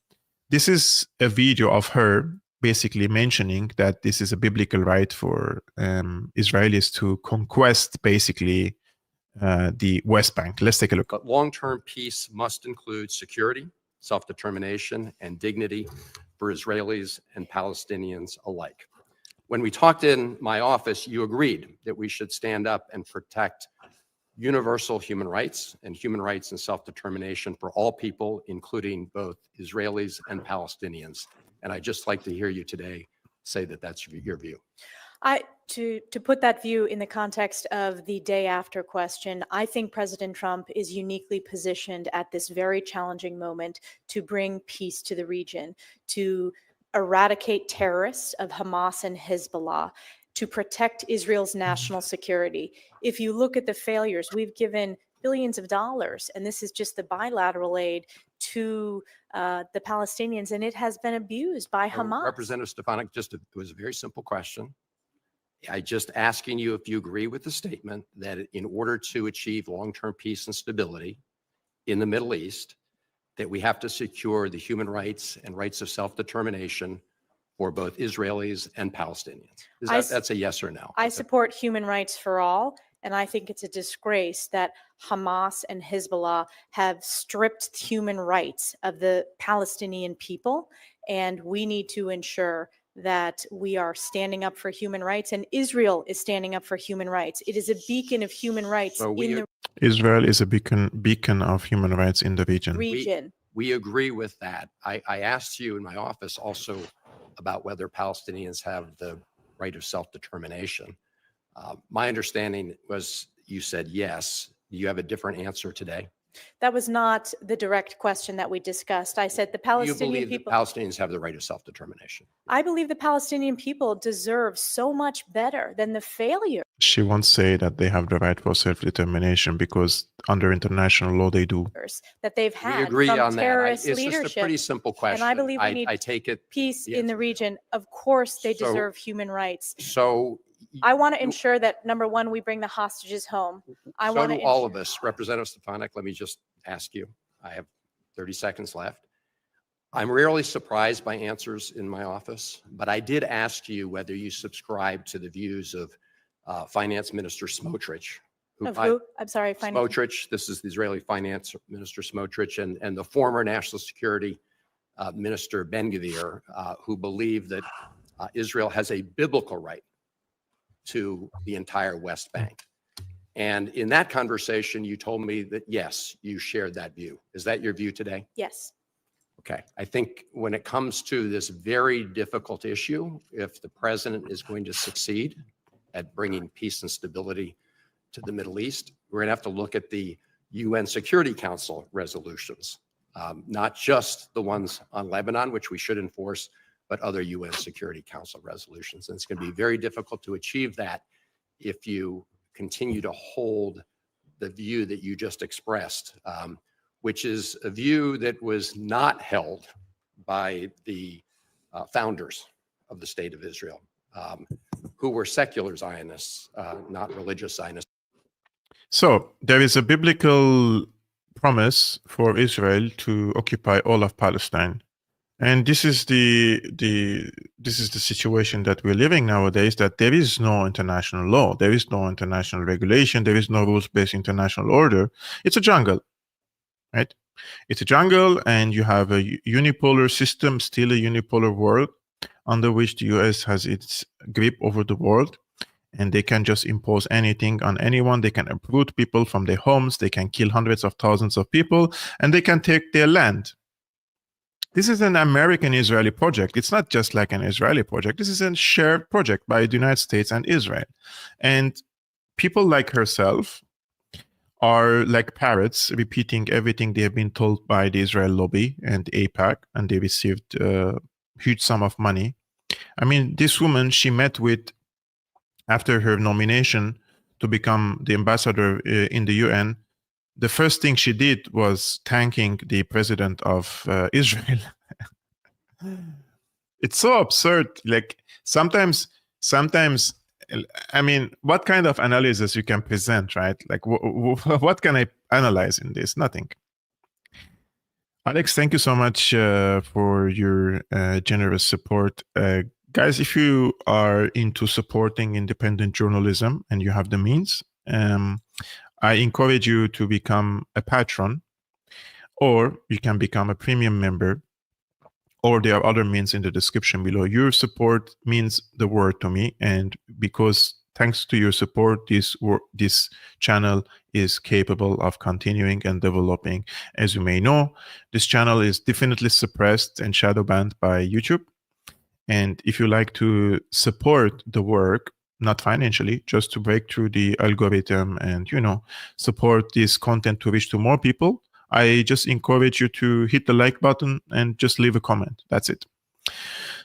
this is a video of her basically mentioning that this is a biblical right for Israelis to conquest basically the West Bank. Let's take a look. But long-term peace must include security, self-determination, and dignity for Israelis and Palestinians alike. When we talked in my office, you agreed that we should stand up and protect universal human rights and self-determination for all people, including both Israelis and Palestinians. And I'd just like to hear you today say that that's your view. To put that view in the context of the day after question, I think President Trump is uniquely positioned at this very challenging moment to bring peace to the region, to eradicate terrorists of Hamas and Hezbollah, to protect Israel's national security. If you look at the failures, we've given billions of dollars, and this is just the bilateral aid to the Palestinians, and it has been abused by Hamas. Representative Stefanik, it was a very simple question. I just asking you if you agree with the statement that in order to achieve long-term peace and stability in the Middle East, that we have to secure the human rights and rights of self-determination for both Israelis and Palestinians. That's a yes or no? I support human rights for all, and I think it's a disgrace that Hamas and Hezbollah have stripped human rights of the Palestinian people, and we need to ensure that we are standing up for human rights, and Israel is standing up for human rights. It is a beacon of human rights Israel is a beacon of human rights in the region. We agree with that. I asked you in my office also about whether Palestinians have the right of self-determination. My understanding was you said yes. Do you have a different answer today? That was not the direct question that we discussed. I said the You Palestinian believe people. that Palestinians have the right of self-determination? I believe the Palestinian people deserve so much better than the failure. She won't say that they have the right for self-determination because under international law they do. That they've We had agree from on that. terrorist It's just a leadership. pretty simple question. And I believe we need I take it. peace the in the answer. region. Of course, they So- deserve human rights. So. I want to ensure that, number one, we bring the hostages home. I So want do to all of us. Representative Stefanik, let me just ask you. I have 30 seconds left. I'm rarely surprised by answers in my office, but I did ask you whether you subscribe to the views of Finance Minister Smotrich. Of who? I'm sorry, Smotrich, this is the Israeli Finance Minister Smotrich, and the former National Security Minister Ben-Gvir, who believe that Israel has a biblical right to the entire West Bank. And in that conversation, you told me that, yes, you shared that view. Is that your view today? Yes. Okay. I think when it comes to this very difficult issue, if the president is going to succeed at bringing peace and stability to the Middle East, we're going to have to look at the UN Security Council resolutions, not just the ones on Lebanon, which we should enforce, but other UN Security Council resolutions. And it's going to be very difficult to achieve that if you continue to hold the view that you just expressed, which is a view that was not held by the founders of the State of Israel, who were secular Zionists, not religious Zionists. So there is a biblical promise for Israel to occupy all of Palestine. And this is the situation that we're living nowadays, that there is no international law, there is no international regulation, there is no rules-based international order. It's a jungle, right? It's a jungle, and you have a unipolar system, still a unipolar world, under which the US has its grip over the world, and they can just impose anything on anyone. They can uproot people from their homes, they can kill hundreds of thousands of people, and they can take their land. This is an American-Israeli project. It's not just like an Israeli project. This is a shared project by the United States and Israel. And people like herself are like parrots, repeating everything they have been told by the Israel lobby and AIPAC, and they received a huge sum of money. I mean, this woman, she met with, after her nomination to become the ambassador in the UN, the first thing she did was thanking the president of Israel. It's so absurd. Like sometimes, I mean, what kind of analysis you can present, right? Like, what can I analyze in this? Nothing. Alex, thank you so much for your generous support. Guys, if you are into supporting independent journalism and you have the means, I encourage you to become a patron, or you can become a premium member, or there are other means in the description below. Your support means the world to me, and because thanks to your support, this channel is capable of continuing and developing. As you may know, this channel is definitely suppressed and shadow banned by YouTube. And if you like to support the work, not financially, just to break through the algorithm and, you know, support this content to reach to more people, I just encourage you to hit the like button and just leave a comment. That's it.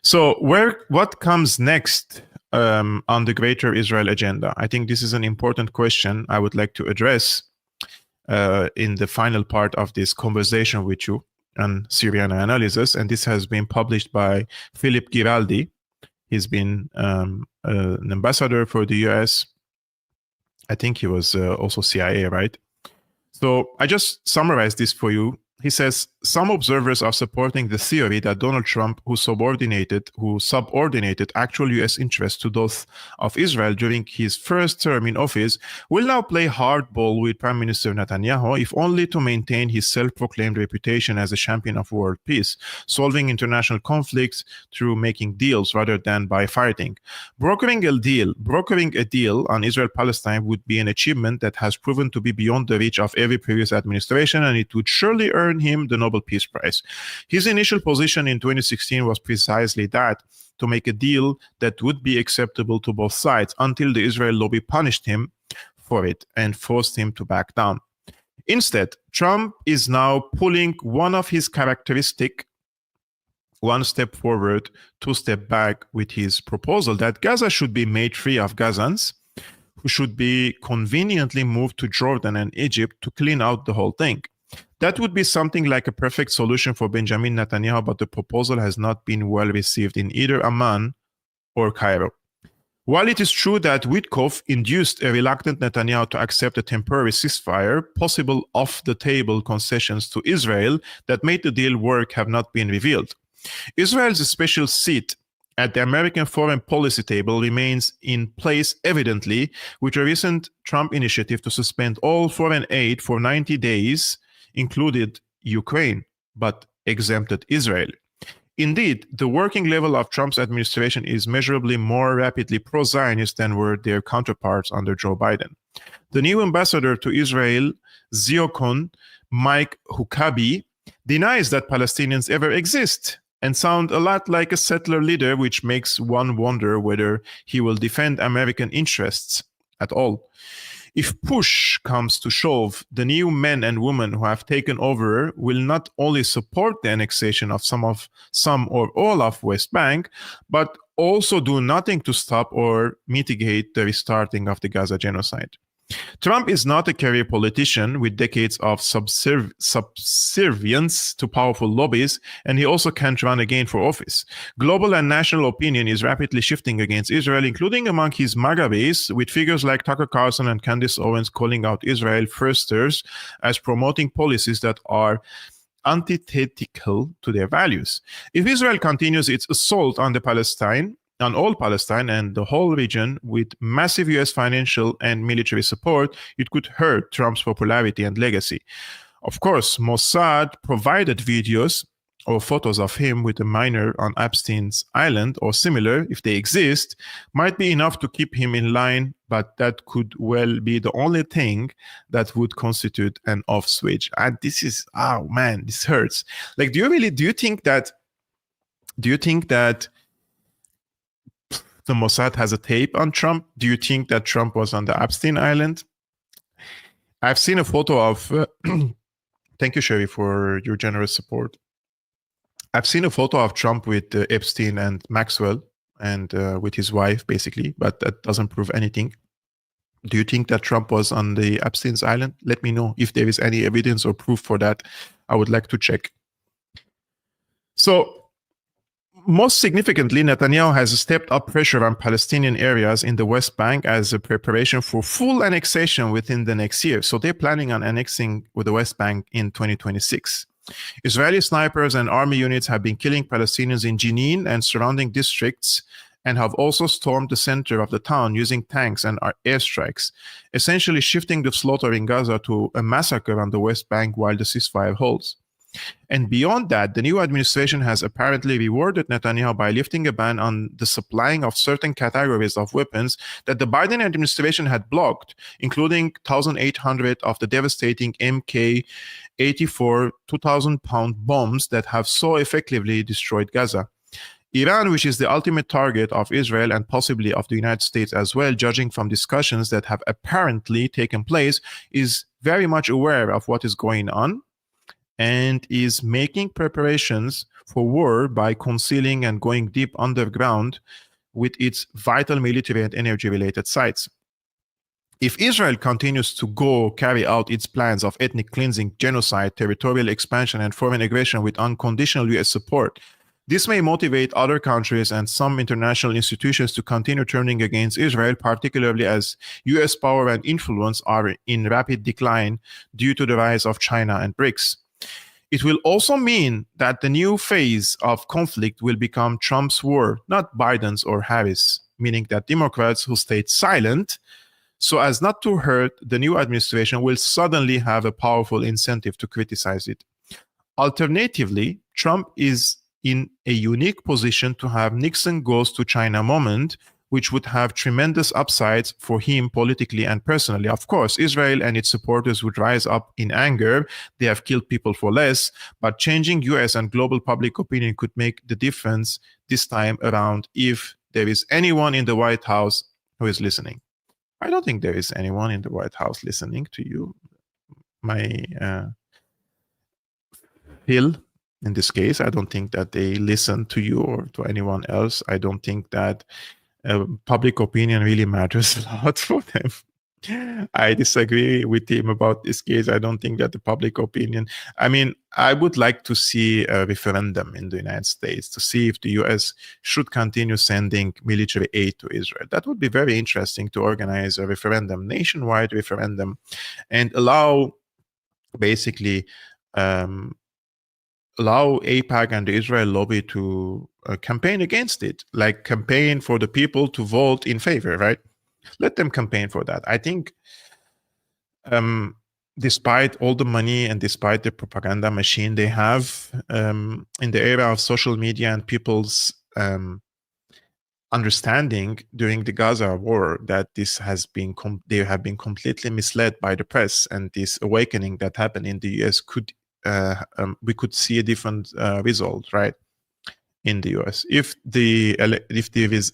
So what comes next on the Greater Israel agenda? I think this is an important question I would like to address in the final part of this conversation with you on Syriana Analysis. And this has been published by Philip Giraldi. He's been an ambassador for the US. I think he was also CIA, right? So I just summarized this for you. He says, some observers are supporting the theory that Donald Trump, who subordinated actual US interests to those of Israel during his first term in office, will now play hardball with Prime Minister Netanyahu, if only to maintain his self-proclaimed reputation as a champion of world peace, solving international conflicts through making deals rather than by fighting. Brokering a deal on Israel-Palestine would be an achievement that has proven to be beyond the reach of every previous administration, and it would surely earn him the Nobel Peace Prize. His initial position in 2016 was precisely that, to make a deal that would be acceptable to both sides, until the Israel lobby punished him for it and forced him to back down. Instead, Trump is now pulling one of his characteristic, one step forward, two step back, with his proposal that Gaza should be made free of Gazans, who should be conveniently moved to Jordan and Egypt to clean out the whole thing. That would be something like a perfect solution for Benjamin Netanyahu, but the proposal has not been well received in either Amman or Cairo. While it is true that Witkoff induced a reluctant Netanyahu to accept a temporary ceasefire, possible off-the-table concessions to Israel that made the deal work have not been revealed. Israel's special seat at the American foreign policy table remains in place evidently, with a recent Trump initiative to suspend all foreign aid for 90 days, included Ukraine, but exempted Israel. Indeed, the working level of Trump's administration is measurably more rapidly pro-Zionist than were their counterparts under Joe Biden. The new ambassador to Israel, Ziocon, Mike Huckabee, denies that Palestinians ever exist and sound a lot like a settler leader, which makes one wonder whether he will defend American interests at all. If push comes to shove, the new men and women who have taken over will not only support the annexation of some or all of West Bank, but also do nothing to stop or mitigate the restarting of the Gaza genocide. Trump is not a career politician with decades of subservience to powerful lobbies, and he also can't run again for office. Global and national opinion is rapidly shifting against Israel, including among his MAGA base, with figures like Tucker Carlson and Candace Owens calling out Israel firsters as promoting policies that are antithetical to their values. If Israel continues its assault on all Palestine and the whole region with massive US financial and military support, it could hurt Trump's popularity and legacy. Of course, Mossad provided videos or photos of him with a minor on Epstein's island or similar, if they exist, might be enough to keep him in line, but that could well be the only thing that would constitute an off switch. And this is, oh man, this hurts. Like, do you think that the Mossad has a tape on Trump? Do you think that Trump was on the Epstein Island? I've seen a photo of, thank you, Sherry, for your generous support. I've seen a photo of Trump with Epstein and Maxwell and with his wife, basically, but that doesn't prove anything. Do you think that Trump was on the Epstein's Island? Let me know if there is any evidence or proof for that. I would like to check. So, most significantly, Netanyahu has stepped up pressure on Palestinian areas in the West Bank as a preparation for full annexation within the next year. So they're planning on annexing with the West Bank in 2026. Israeli snipers and army units have been killing Palestinians in Jenin and surrounding districts and have also stormed the center of the town using tanks and airstrikes, essentially shifting the slaughter in Gaza to a massacre on the West Bank while the ceasefire holds. And beyond that, the new administration has apparently rewarded Netanyahu by lifting a ban on the supplying of certain categories of weapons that the Biden administration had blocked, including 1,800 of the devastating MK-84 2,000-pound bombs that have so effectively destroyed Gaza. Iran, which is the ultimate target of Israel and possibly of the United States as well, judging from discussions that have apparently taken place, is very much aware of what is going on and is making preparations for war by concealing and going deep underground with its vital military and energy-related sites. If Israel continues to carry out its plans of ethnic cleansing, genocide, territorial expansion, and foreign aggression with unconditional US support, this may motivate other countries and some international institutions to continue turning against Israel, particularly as US power and influence are in rapid decline due to the rise of China and BRICS. It will also mean that the new phase of conflict will become Trump's war, not Biden's or Harris', meaning that Democrats who stayed silent so as not to hurt the new administration will suddenly have a powerful incentive to criticize it. Alternatively, Trump is in a unique position to have Nixon goes to China moment, which would have tremendous upsides for him politically and personally. Of course, Israel and its supporters would rise up in anger. They have killed people for less, but changing US and global public opinion could make the difference this time around if there is anyone in the White House who is listening. I don't think there is anyone in the White House listening to you, feel in this case. I don't think that they listen to you or to anyone else. I don't think that public opinion really matters a lot for them. I disagree with him about this case. I don't think that the public opinion, I mean, I would like to see a referendum in the United States to see if the US should continue sending military aid to Israel. That would be very interesting, to organize a referendum, nationwide referendum, and allow basically allow AIPAC and the Israel lobby to campaign against it, like campaign for the people to vote in favor, right? Let them campaign for that. I think despite all the money and despite the propaganda machine they have in the era of social media and people's understanding during the Gaza war, that this has been they have been completely misled by the press, and this awakening that happened in the US could we could see a different result, right, in the US. If the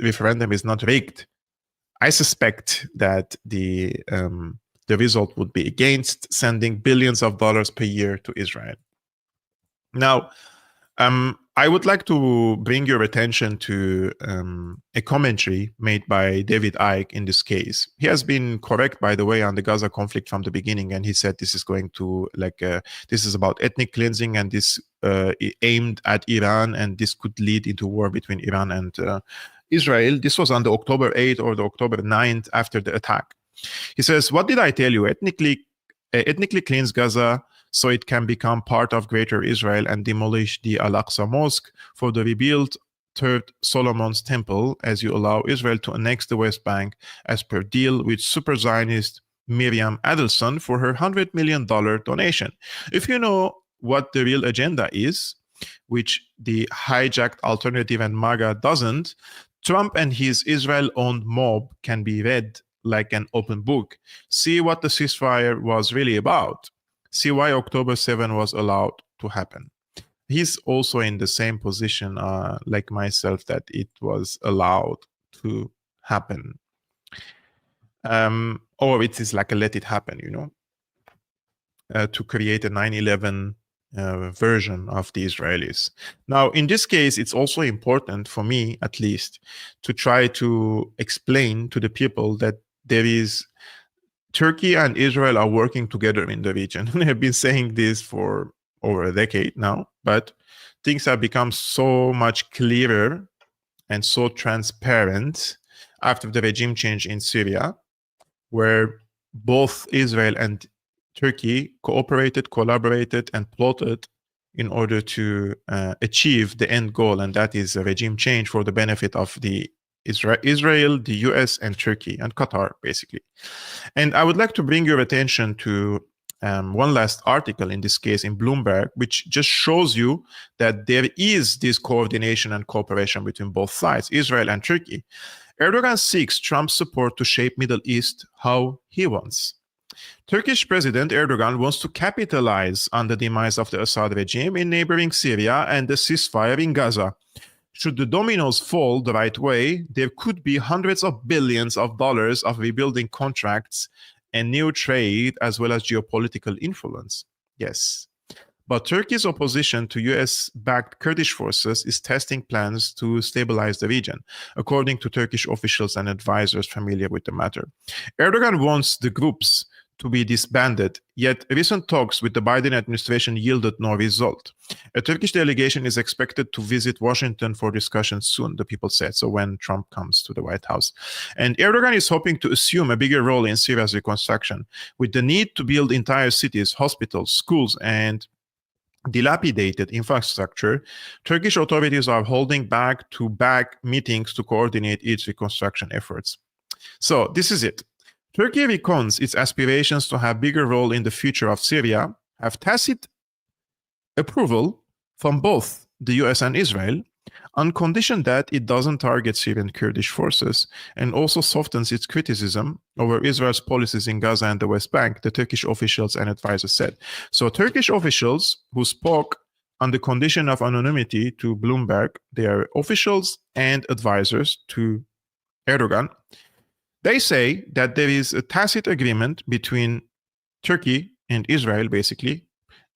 referendum is not rigged, I suspect that the result would be against sending billions of dollars per year to Israel. Now, I would like to bring your attention to a commentary made by David Icke in this case. He has been correct, by the way, on the Gaza conflict from the beginning, and he said this is going to, this is about ethnic cleansing, and this aimed at Iran, and this could lead into war between Iran and Israel. This was on the October 8th or the October 9th after the attack. He says, "What did I tell you? Ethnically cleanse Gaza so it can become part of Greater Israel and demolish the Al-Aqsa Mosque for the rebuilt Third Solomon's Temple as you allow Israel to annex the West Bank as per deal with super Zionist Miriam Adelson for her $100 million donation. If you know what the real agenda is, which the hijacked alternative and MAGA doesn't, Trump and his Israel-owned mob can be read like an open book. See what the ceasefire was really about. See why October 7 was allowed to happen." He's also in the same position like myself, that it was allowed to happen. Or it is like a let it happen, you know, to create a 9/11 version of the Israelis. Now, in this case, it's also important for me, at least, to try to explain to the people that there is Turkey and Israel are working together in the region. We have been saying this for over a decade now, but things have become so much clearer and so transparent after the regime change in Syria, where both Israel and Turkey cooperated, collaborated, and plotted in order to achieve the end goal, and that is a regime change for the benefit of the Israel, the US, and Turkey, and Qatar, basically. And I would like to bring your attention to one last article, in this case in Bloomberg, which just shows you that there is this coordination and cooperation between both sides, Israel and Turkey. Erdogan seeks Trump's support to shape Middle East how he wants. Turkish President Erdogan wants to capitalize on the demise of the Assad regime in neighboring Syria and the ceasefire in Gaza. Should the dominoes fall the right way, there could be hundreds of billions of dollars of rebuilding contracts and new trade, as well as geopolitical influence. Yes. But Turkey's opposition to US-backed Kurdish forces is testing plans to stabilize the region, according to Turkish officials and advisors familiar with the matter. Erdogan wants the groups to be disbanded, yet recent talks with the Biden administration yielded no result. A Turkish delegation is expected to visit Washington for discussions soon, the people said, so when Trump comes to the White House. And Erdogan is hoping to assume a bigger role in Syria's reconstruction, with the need to build entire cities, hospitals, schools, and dilapidated infrastructure. Turkish authorities are holding back-to-back meetings to coordinate its reconstruction efforts. So this is it. Turkey recons its aspirations to have a bigger role in the future of Syria, have tacit approval from both the US and Israel, on condition that it doesn't target Syrian Kurdish forces, and also softens its criticism over Israel's policies in Gaza and the West Bank, the Turkish officials and advisors said. So Turkish officials who spoke on the condition of anonymity to Bloomberg, they are officials and advisors to Erdogan. They say that there is a tacit agreement between Turkey and Israel, basically.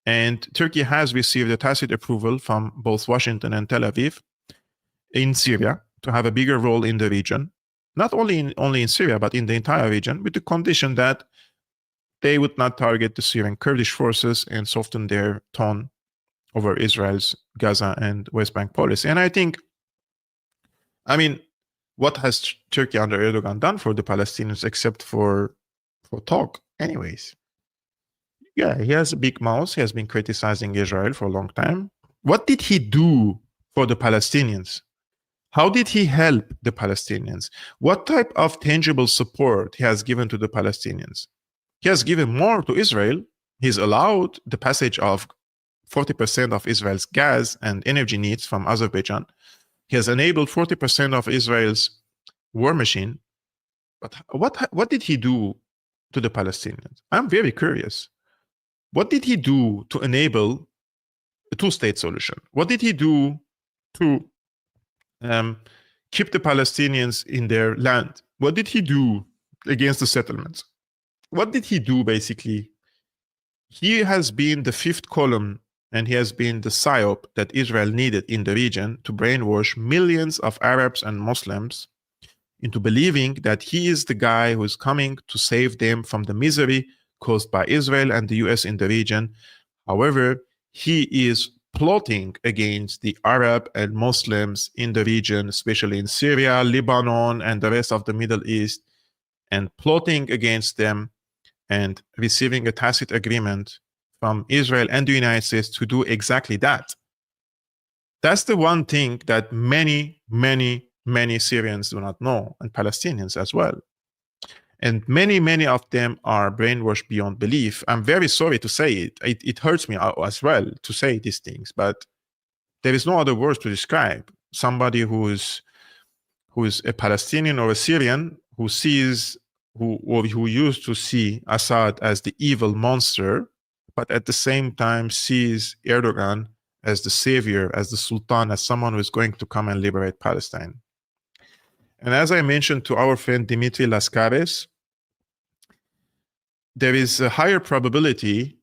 And Turkey has received a tacit approval from both Washington and Tel Aviv in Syria to have a bigger role in the region, not only in Syria, but in the entire region, with the condition that they would not target the Syrian Kurdish forces and soften their tone over Israel's Gaza and West Bank policy. And I think, what has Turkey under Erdogan done for the Palestinians except for talk anyways? Yeah, he has a big mouth. He has been criticizing Israel for a long time. What did he do for the Palestinians? How did he help the Palestinians? What type of tangible support he has given to the Palestinians? He has given more to Israel. He's allowed the passage of 40% of Israel's gas and energy needs from Azerbaijan. He has enabled 40% of Israel's war machine. But what did he do to the Palestinians? I'm very curious. What did he do to enable a two-state solution? What did he do to keep the Palestinians in their land? What did he do against the settlements? What did he do, basically? He has been the fifth column, and he has been the psyop that Israel needed in the region to brainwash millions of Arabs and Muslims into believing that he is the guy who is coming to save them from the misery caused by Israel and the US in the region. However, he is plotting against the Arab and Muslims in the region, especially in Syria, Lebanon, and the rest of the Middle East, and plotting against them and receiving a tacit agreement from Israel and the United States to do exactly that. That's the one thing that many, many, many Syrians do not know, and Palestinians as well. And many, many of them are brainwashed beyond belief. I'm very sorry to say it. It hurts me as well to say these things, but there is no other words to describe somebody who is a Palestinian or a Syrian who used to see Assad as the evil monster, but at the same time sees Erdogan as the savior, as the sultan, as someone who is going to come and liberate Palestine. And as I mentioned to our friend Dimitri Laskares, there is a higher probability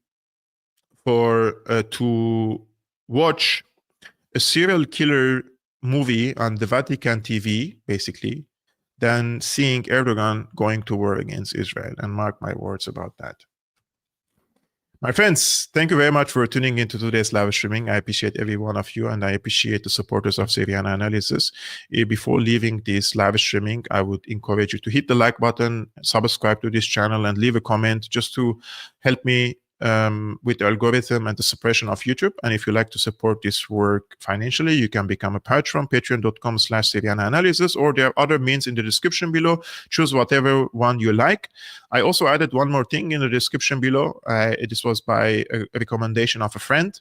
to watch a serial killer movie on the Vatican TV, basically, than seeing Erdogan going to war against Israel. And mark my words about that. My friends, thank you very much for tuning into today's live streaming. I appreciate every one of you, and I appreciate the supporters of Syriana Analysis. Before leaving this live streaming, I would encourage you to hit the like button, subscribe to this channel, and leave a comment just to help me with the algorithm and the suppression of YouTube. And if you like to support this work financially, you can become a patron, patreon.com/Syriana Analysis, or there are other means in the description below. Choose whatever one you like. I also added one more thing in the description below. This was by a recommendation of a friend.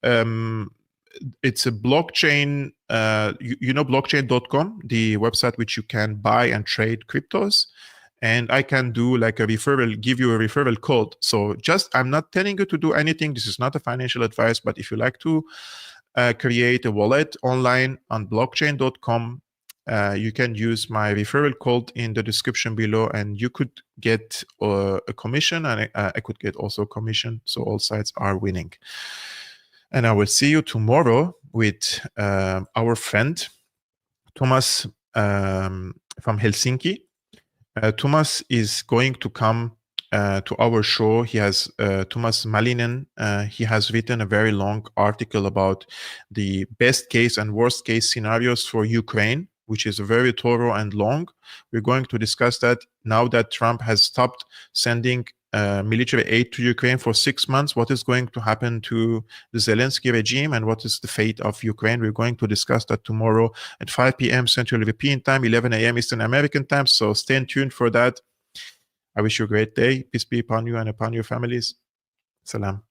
It's a blockchain, blockchain.com, the website which you can buy and trade cryptos. And I can do like a referral, give you a referral code. So I'm not telling you to do anything. This is not a financial advice, but if you like to create a wallet online on blockchain.com, you can use my referral code in the description below, and you could get a commission, and I could get also a commission. So all sides are winning. And I will see you tomorrow with our friend, Thomas from Helsinki. Thomas is going to come to our show. He has Thomas Malinen. He has written a very long article about the best case and worst case scenarios for Ukraine, which is very thorough and long. We're going to discuss that now that Trump has stopped sending military aid to Ukraine for 6 months. What is going to happen to the Zelensky regime, and what is the fate of Ukraine? We're going to discuss that tomorrow at 5 p.m. Central European Time, 11 a.m. Eastern American Time. So stay tuned for that. I wish you a great day. Peace be upon you and upon your families. Salam.